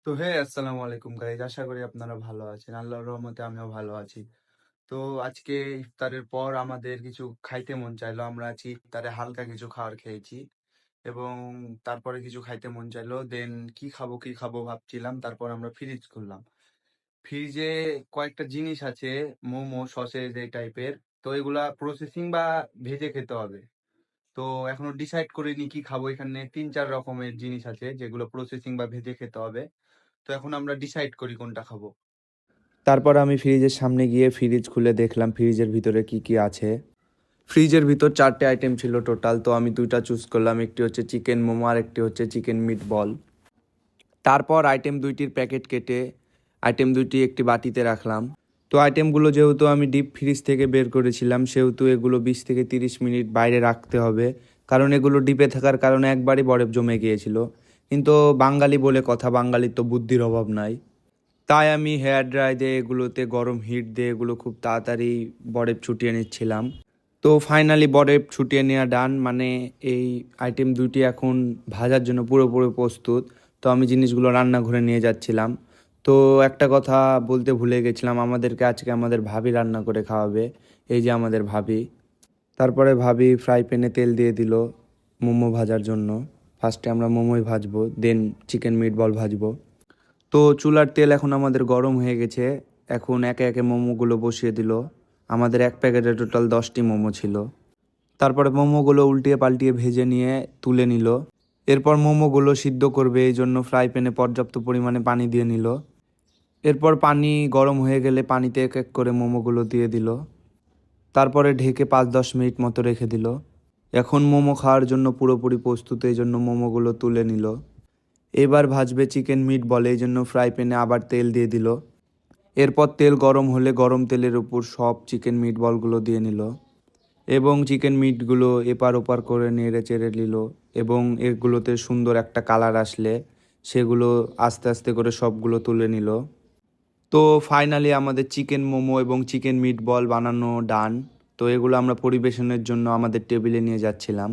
তো আসসালামু আলাইকুম গাইজ, আশা করি আপনারা ভালো আছেন। আল্লাহর রহমতে আমিও ভালো আছি। তো আজকে ইফতারের পর আমাদের কিছু খাইতে মন চাইলো। আমরা আজকে ইফতারে হালকা কিছু খাবার খেয়েছি এবং তারপরে কিছু খাইতে মন চাইলো। দেন কি খাবো ভাবছিলাম। তারপর আমরা ফ্রিজ খুললাম। ফ্রিজে কয়েকটা জিনিস আছে, মোমো, সসেজ এই টাইপের। তো এগুলা প্রসেসিং বা ভেজে খেতে হবে। তো এখনো ডিসাইড করিনি কি খাবো। এখানে ৩-৪ রকমের জিনিস আছে যেগুলো প্রসেসিং বা ভেজে খেতে হবে। তো এখন আমরা ডিসাইড করি কোনটা খাবো। তারপর আমি ফ্রিজের সামনে গিয়ে ফ্রিজ খুলে দেখলাম ফ্রিজের ভিতরে কি কি আছে। ফ্রিজের ভিতর 4টে আইটেম ছিল টোটাল, তো আমি 2টা চুজ করলাম। একটি হচ্ছে চিকেন মোমো আর একটি হচ্ছে চিকেন মিট বল। তারপর আইটেম দুইটির প্যাকেট কেটে আইটেম দুইটি একটি বাটিতে রাখলাম। তো আইটেমগুলো যেহেতু আমি ডিপ ফ্রিজ থেকে বের করেছিলাম, সেহেতু এগুলো 20 থেকে 30 মিনিট বাইরে রাখতে হবে, কারণ এগুলো ডিপে থাকার কারণে একবারই বরফ জমে গিয়েছিল। কিন্তু বাঙালি বলে কথা, বাঙালির তো বুদ্ধির অভাব নাই। তাই আমি হেয়ার ড্রাই দিয়ে এগুলোতে গরম হিট দিয়ে এগুলো খুব তাড়াতাড়ি বরফ ছুটিয়ে নিচ্ছিলাম। তো ফাইনালি বরফ ছুটিয়ে নেওয়া ডান, মানে এই আইটেম দুইটি এখন ভাজার জন্য পুরোপুরি প্রস্তুত। তো আমি জিনিসগুলো রান্নাঘরে নিয়ে যাচ্ছিলাম। তো একটা কথা বলতে ভুলে গেছিলাম, আমাদেরকে আজকে আমাদের ভাবি রান্না করে খাওয়াবে। এই যে আমাদের ভাবি। তারপরে ভাবি ফ্রাই প্যানে তেল দিয়ে দিল মোমো ভাজার জন্য। ফার্স্টে আমরা মোমোই ভাজবো, দেন চিকেন মিট বল ভাজবো। তো চুলার তেল এখন আমাদের গরম হয়ে গেছে। এখন একে একে মোমোগুলো বসিয়ে দিল। আমাদের এক প্যাকেটে টোটাল 10টি মোমো ছিল। তারপরে মোমোগুলো উল্টিয়ে পাল্টিয়ে ভেজে নিয়ে তুলে নিল। এরপর মোমোগুলো সিদ্ধ করবে, এই জন্য ফ্রাই প্যানে পর্যাপ্ত পরিমাণে পানি দিয়ে নিল। এরপর পানি গরম হয়ে গেলে পানিতে এক এক করে মোমোগুলো দিয়ে দিল। তারপরে ঢেকে 5-10 মিনিট মতো রেখে দিল। এখন মোমো খাওয়ার জন্য পুরোপুরি প্রস্তুত, এই জন্য মোমোগুলো তুলে নিল। এবার ভাজবে চিকেন মিট বলে, এই জন্য ফ্রাই প্যানে আবার তেল দিয়ে দিল। এরপর তেল গরম হলে গরম তেলের উপর সব চিকেন মিট বলগুলো দিয়ে নিল এবং চিকেন মিটগুলো এপার ওপার করে নেড়ে চেড়ে নিল। এবং এগুলোতে সুন্দর একটা কালার আসলে সেগুলো আস্তে আস্তে করে সবগুলো তুলে নিল। তো ফাইনালি আমাদের চিকেন মোমো এবং চিকেন মিট বল বানানো ডান। তো এগুলো আমরা পরিবেশনের জন্য আমাদের টেবিলে নিয়ে যাচ্ছিলাম।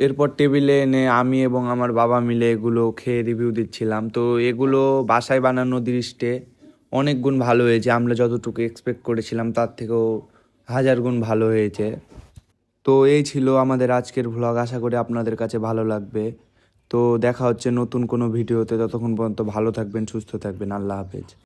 এরপর টেবিলে এনে আমি এবং আমার বাবা মিলে এগুলো খেয়ে রিভিউ দিচ্ছিলাম। তো এগুলো বাসায় বানানো দৃষ্টে অনেক গুণ ভালো হয়েছে। আমরা যতটুকু এক্সপেক্ট করেছিলাম তার থেকেও 1000 গুণ ভালো হয়েছে। তো এই ছিল আমাদের আজকের ভ্লগ, আশা করি আপনাদের কাছে ভালো লাগবে। তো দেখা হচ্ছে নতুন কোনো ভিডিওতে, ততক্ষণ পর্যন্ত ভালো থাকবেন, সুস্থ থাকবেন, আল্লাহ হাফেজ।